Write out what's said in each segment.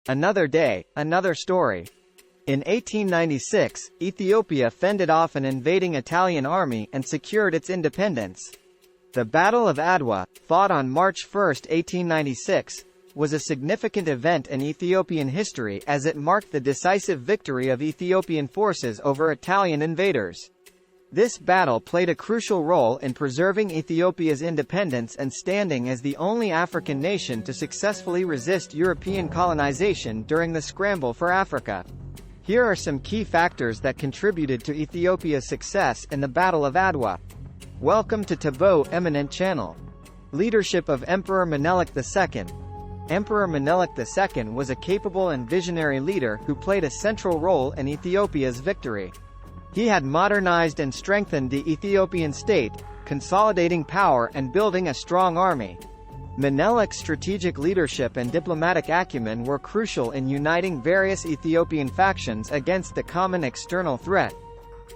Another day, another story. In 1896, Ethiopia fended off an invading Italian army and secured its independence. The Battle of Adwa, fought on March 1, 1896, was a significant event in Ethiopian history as it marked the decisive victory of Ethiopian forces over Italian invaders. This battle played a crucial role in preserving Ethiopia's independence and standing as the only African nation to successfully resist European colonization during the Scramble for Africa. Here are some key factors that contributed to Ethiopia's success in the Battle of Adwa. Welcome to Tabo Eminent Channel. Leadership of Emperor Menelik II. Emperor Menelik II was a capable and visionary leader who played a central role in Ethiopia's victory. He had modernized and strengthened the Ethiopian state, consolidating power and building a strong army. Menelik's strategic leadership and diplomatic acumen were crucial in uniting various Ethiopian factions against the common external threat.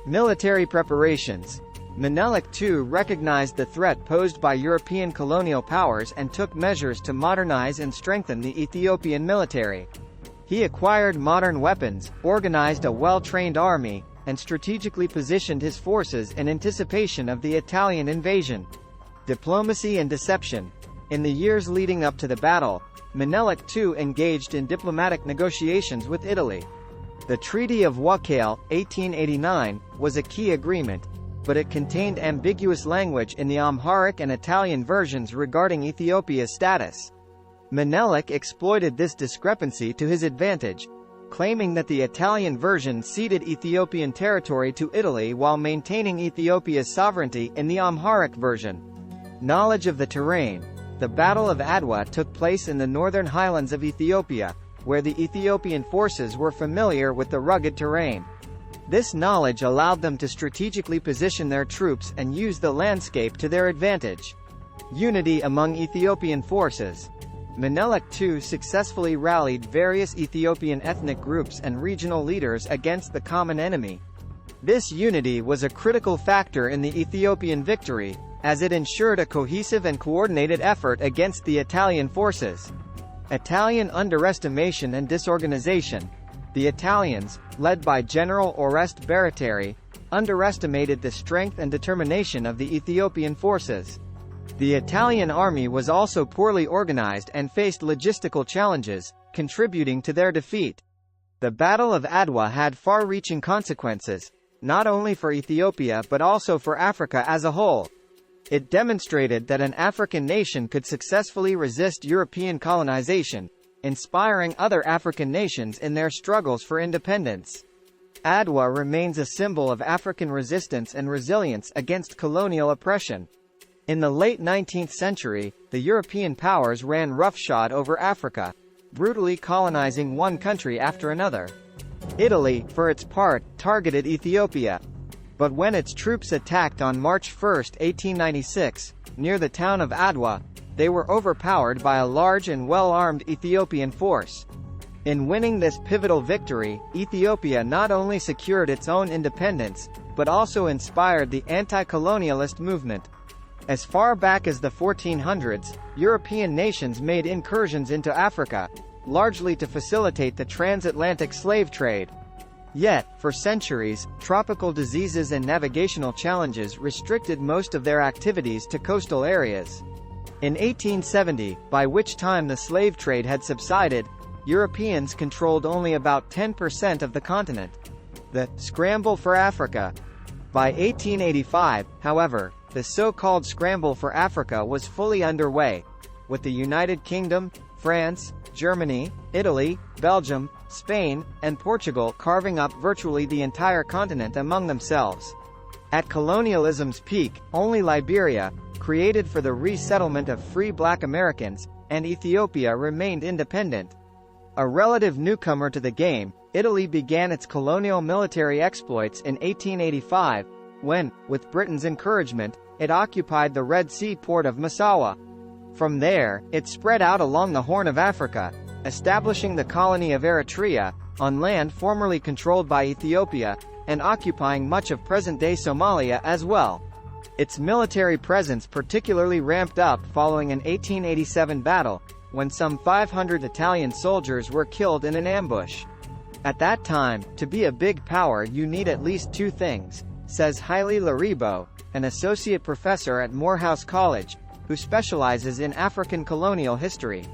Military preparations. Menelik II recognized the threat posed by European colonial powers and took measures to modernize and strengthen the Ethiopian military. He acquired modern weapons, organized a well-trained army, and strategically positioned his forces in anticipation of the Italian invasion. Diplomacy and deception. In the years leading up to the battle, Menelik II engaged in diplomatic negotiations with Italy. The Treaty of Wakale, 1889, was a key agreement, but it contained ambiguous language in the Amharic and Italian versions regarding Ethiopia's status. Menelik exploited this discrepancy to his advantage, claiming that the Italian version ceded Ethiopian territory to Italy while maintaining Ethiopia's sovereignty in the Amharic version. Knowledge of the terrain. The Battle of Adwa took place in the northern highlands of Ethiopia, where the Ethiopian forces were familiar with the rugged terrain. This knowledge allowed them to strategically position their troops and use the landscape to their advantage. Unity among Ethiopian forces. Menelik II successfully rallied various Ethiopian ethnic groups and regional leaders against the common enemy. This unity was a critical factor in the Ethiopian victory, as it ensured a cohesive and coordinated effort against the Italian forces. Italian underestimation and disorganization. The Italians, led by General Oreste Baratieri, underestimated the strength and determination of the Ethiopian forces. The Italian army was also poorly organized and faced logistical challenges, contributing to their defeat. The Battle of Adwa had far-reaching consequences, not only for Ethiopia but also for Africa as a whole. It demonstrated that an African nation could successfully resist European colonization, inspiring other African nations in their struggles for independence. Adwa remains a symbol of African resistance and resilience against colonial oppression. In the late 19th century, the European powers ran roughshod over Africa, brutally colonizing one country after another. Italy, for its part, targeted Ethiopia. But when its troops attacked on March 1, 1896, near the town of Adwa, they were overpowered by a large and well-armed Ethiopian force. In winning this pivotal victory, Ethiopia not only secured its own independence, but also inspired the anti-colonialist movement. As far back as the 1400s, European nations made incursions into Africa, largely to facilitate the transatlantic slave trade. Yet, for centuries, tropical diseases and navigational challenges restricted most of their activities to coastal areas. In 1870, by which time the slave trade had subsided, Europeans controlled only about 10% of the continent. The Scramble for Africa. By 1885, however, the so-called Scramble for Africa was fully underway, with the United Kingdom, France, Germany, Italy, Belgium, Spain, and Portugal carving up virtually the entire continent among themselves. At colonialism's peak, only Liberia, created for the resettlement of free black Americans, and Ethiopia remained independent. A relative newcomer to the game, Italy began its colonial military exploits in 1885, when, with Britain's encouragement, it occupied the Red Sea port of Massawa. From there, it spread out along the Horn of Africa, establishing the colony of Eritrea, on land formerly controlled by Ethiopia, and occupying much of present-day Somalia as well. Its military presence particularly ramped up following an 1887 battle, when some 500 Italian soldiers were killed in an ambush. At that time, to be a big power you need at least two things, says Haile Laribo, an associate professor at Morehouse College, who specializes in African colonial history.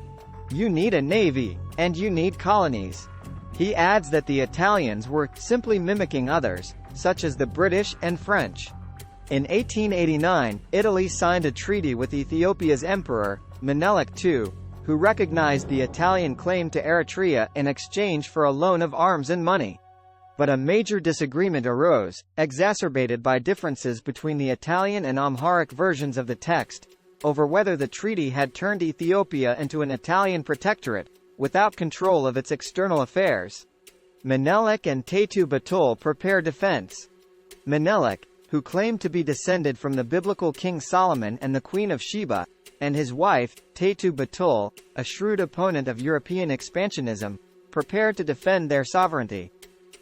You need a navy, and you need colonies. He adds that the Italians were simply mimicking others, such as the British and French. In 1889, Italy signed a treaty with Ethiopia's Emperor, Menelik II, who recognized the Italian claim to Eritrea in exchange for a loan of arms and money. But a major disagreement arose, exacerbated by differences between the Italian and Amharic versions of the text, over whether the treaty had turned Ethiopia into an Italian protectorate, without control of its external affairs. Menelik and Teitu Batul prepare defense. Menelik, who claimed to be descended from the biblical King Solomon and the Queen of Sheba, and his wife, Teitu Batul, a shrewd opponent of European expansionism, prepared to defend their sovereignty.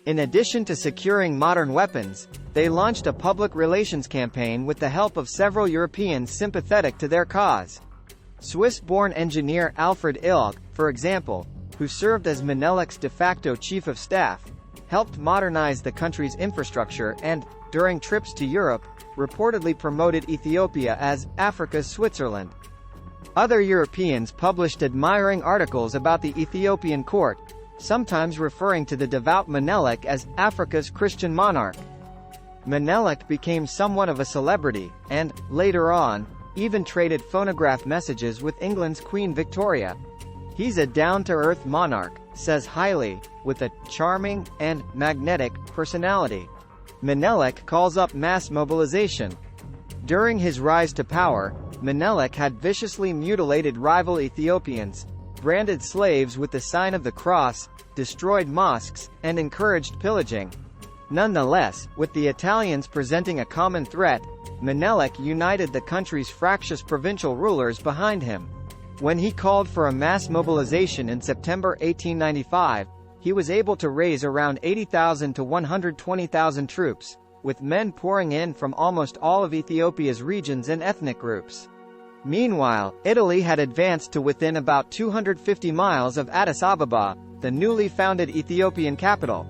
In addition to securing modern weapons, they launched a public relations campaign with the help of several Europeans sympathetic to their cause. Swiss-born engineer Alfred Ilg, for example, who served as Menelik's de facto chief of staff, helped modernize the country's infrastructure and, during trips to Europe, reportedly promoted Ethiopia as Africa's Switzerland. Other Europeans published admiring articles about the Ethiopian court, sometimes referring to the devout Menelik as Africa's Christian monarch. Menelik became somewhat of a celebrity, and, later on, even traded phonograph messages with England's Queen Victoria. He's a down-to-earth monarch, says Haile, with a charming and magnetic personality. Menelik calls up mass mobilization. During his rise to power, Menelik had viciously mutilated rival Ethiopians, branded slaves with the sign of the cross, destroyed mosques, and encouraged pillaging. Nonetheless, with the Italians presenting a common threat, Menelik united the country's fractious provincial rulers behind him. When he called for a mass mobilization in September 1895, he was able to raise around 80,000 to 120,000 troops, with men pouring in from almost all of Ethiopia's regions and ethnic groups. Meanwhile, Italy had advanced to within about 250 miles of Addis Ababa, the newly founded Ethiopian capital.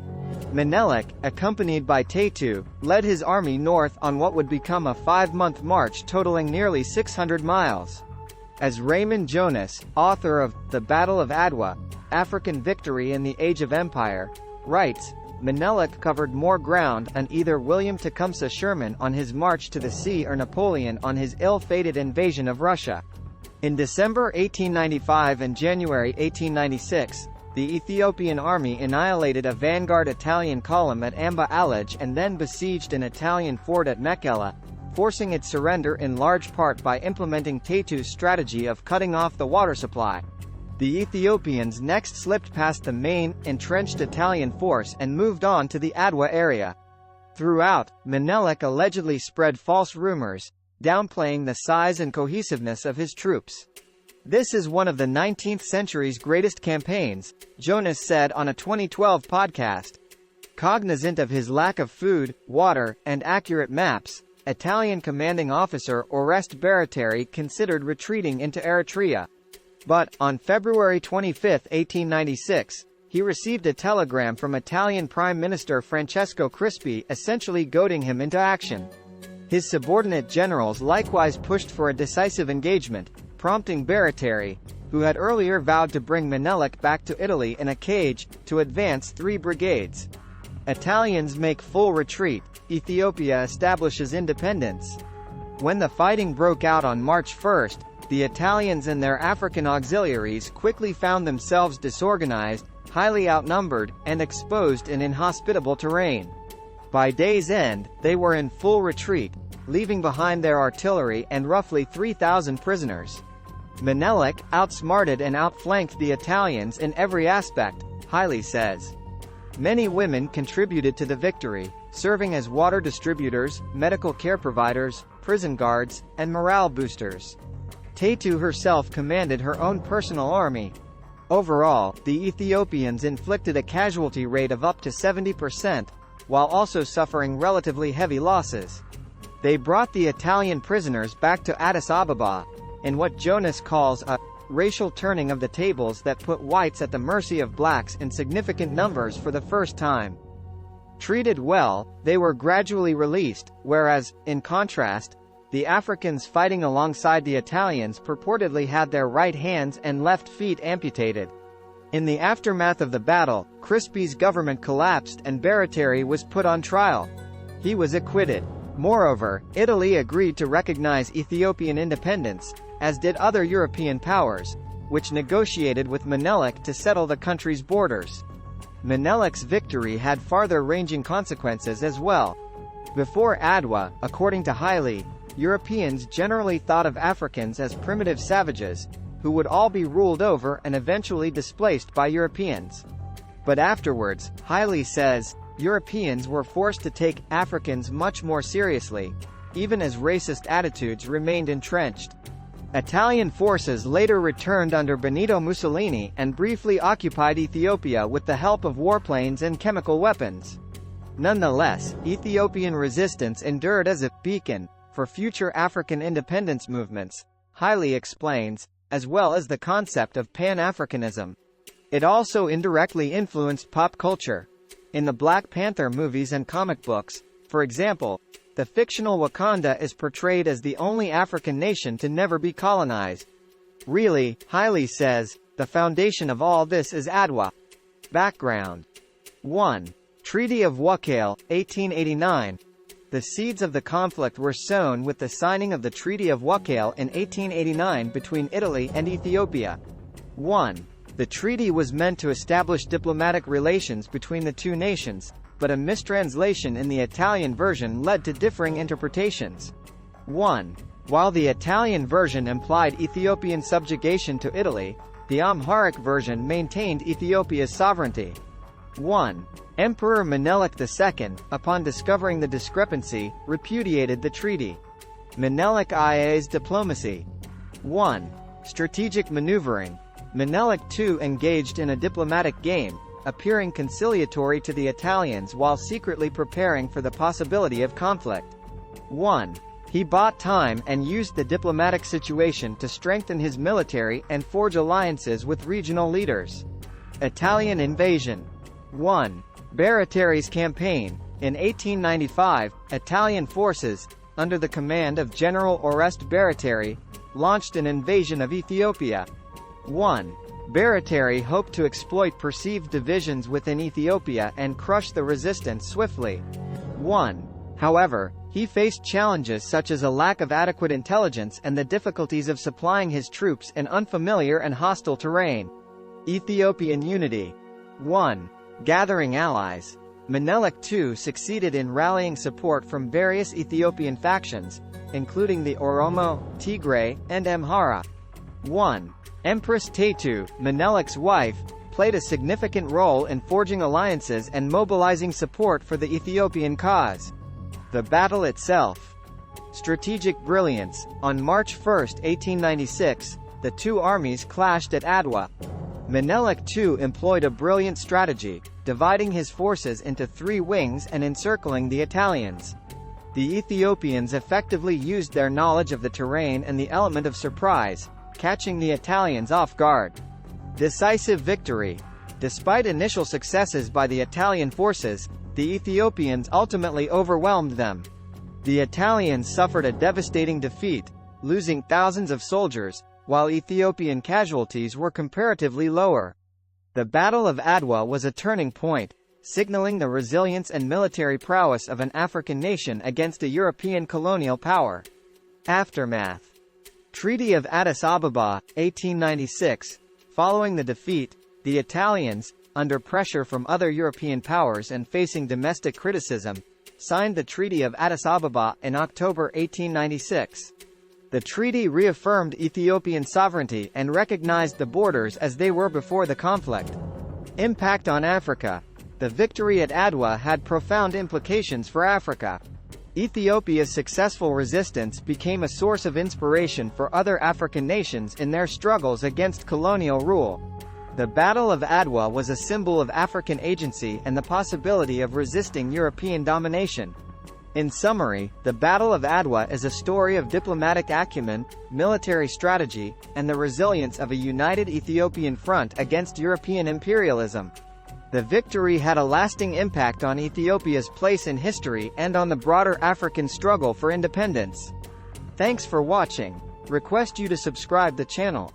Menelik, accompanied by Teitu, led his army north on what would become a 5-month march totaling nearly 600 miles. As Raymond Jonas, author of The Battle of Adwa, African Victory in the Age of Empire, writes, Menelik covered more ground than either William Tecumseh Sherman on his march to the sea or Napoleon on his ill-fated invasion of Russia. In December 1895 and January 1896, the Ethiopian army annihilated a vanguard Italian column at Amba Alaj and then besieged an Italian fort at Mekelle, forcing its surrender in large part by implementing Teitu's strategy of cutting off the water supply. The Ethiopians next slipped past the main, entrenched Italian force and moved on to the Adwa area. Throughout, Menelik allegedly spread false rumors, downplaying the size and cohesiveness of his troops. This is one of the 19th century's greatest campaigns, Jonas said on a 2012 podcast. Cognizant of his lack of food, water, and accurate maps, Italian commanding officer Oreste Baratieri considered retreating into Eritrea. But, on February 25, 1896, he received a telegram from Italian Prime Minister Francesco Crispi essentially goading him into action. His subordinate generals likewise pushed for a decisive engagement, prompting Baratieri, who had earlier vowed to bring Menelik back to Italy in a cage, to advance 3 brigades. Italians make full retreat, Ethiopia establishes independence. When the fighting broke out on March 1, the Italians and their African auxiliaries quickly found themselves disorganized, highly outnumbered, and exposed in inhospitable terrain. By day's end, they were in full retreat, leaving behind their artillery and roughly 3,000 prisoners. Menelik outsmarted and outflanked the Italians in every aspect, Haile says. Many women contributed to the victory, serving as water distributors, medical care providers, prison guards, and morale boosters. Teitu herself commanded her own personal army. Overall, the Ethiopians inflicted a casualty rate of up to 70%, while also suffering relatively heavy losses. They brought the Italian prisoners back to Addis Ababa, in what Jonas calls a racial turning of the tables that put whites at the mercy of blacks in significant numbers for the first time. Treated well, they were gradually released, whereas, in contrast, the Africans fighting alongside the Italians purportedly had their right hands and left feet amputated. In the aftermath of the battle, Crispi's government collapsed and Baratieri was put on trial. He was acquitted. Moreover, Italy agreed to recognize Ethiopian independence, as did other European powers, which negotiated with Menelik to settle the country's borders. Menelik's victory had farther-ranging consequences as well. Before Adwa, according to Haile, Europeans generally thought of Africans as primitive savages, who would all be ruled over and eventually displaced by Europeans. But afterwards, Haile says, Europeans were forced to take Africans much more seriously, even as racist attitudes remained entrenched. Italian forces later returned under Benito Mussolini and briefly occupied Ethiopia with the help of warplanes and chemical weapons. Nonetheless, Ethiopian resistance endured as a beacon for future African independence movements, Haile explains, as well as the concept of Pan-Africanism. It also indirectly influenced pop culture. In the Black Panther movies and comic books, for example, the fictional Wakanda is portrayed as the only African nation to never be colonized. Really, Haile says, the foundation of all this is Adwa. Background. 1. Treaty of Wuchale, 1889. The seeds of the conflict were sown with the signing of the Treaty of Wuchale in 1889 between Italy and Ethiopia. 1. The treaty was meant to establish diplomatic relations between the two nations, but a mistranslation in the Italian version led to differing interpretations. 1. While the Italian version implied Ethiopian subjugation to Italy, the Amharic version maintained Ethiopia's sovereignty. 1. Emperor Menelik II, upon discovering the discrepancy, repudiated the treaty. Menelik IA's diplomacy. 1. Strategic maneuvering. Menelik II engaged in a diplomatic game, appearing conciliatory to the Italians while secretly preparing for the possibility of conflict. 1. He bought time and used the diplomatic situation to strengthen his military and forge alliances with regional leaders. Italian invasion. 1. Baratieri's campaign. In 1895, Italian forces, under the command of General Oreste Baratieri, launched an invasion of Ethiopia. 1. Baratieri hoped to exploit perceived divisions within Ethiopia and crush the resistance swiftly. 1. However, he faced challenges such as a lack of adequate intelligence and the difficulties of supplying his troops in unfamiliar and hostile terrain. Ethiopian unity. 1. Gathering allies. Menelik II succeeded in rallying support from various Ethiopian factions, including the Oromo, Tigray, and Amhara. 1. Empress Taytu, Menelik's wife, played a significant role in forging alliances and mobilizing support for the Ethiopian cause. The battle itself. Strategic brilliance. On March 1, 1896, the two armies clashed at Adwa. Menelik II employed a brilliant strategy, dividing his forces into three wings and encircling the Italians. The Ethiopians effectively used their knowledge of the terrain and the element of surprise, catching the Italians off guard. Decisive victory. Despite initial successes by the Italian forces, the Ethiopians ultimately overwhelmed them. The Italians suffered a devastating defeat, losing thousands of soldiers, while Ethiopian casualties were comparatively lower. The Battle of Adwa was a turning point, signaling the resilience and military prowess of an African nation against a European colonial power. Aftermath. Treaty of Addis Ababa, 1896. Following the defeat, the Italians, under pressure from other European powers and facing domestic criticism, signed the Treaty of Addis Ababa in October 1896. The treaty reaffirmed Ethiopian sovereignty and recognized the borders as they were before the conflict. Impact on Africa. The victory at Adwa had profound implications for Africa. Ethiopia's successful resistance became a source of inspiration for other African nations in their struggles against colonial rule. The Battle of Adwa was a symbol of African agency and the possibility of resisting European domination. In summary, the Battle of Adwa is a story of diplomatic acumen, military strategy, and the resilience of a united Ethiopian front against European imperialism. The victory had a lasting impact on Ethiopia's place in history and on the broader African struggle for independence. Thanks for watching. Request you to subscribe the channel.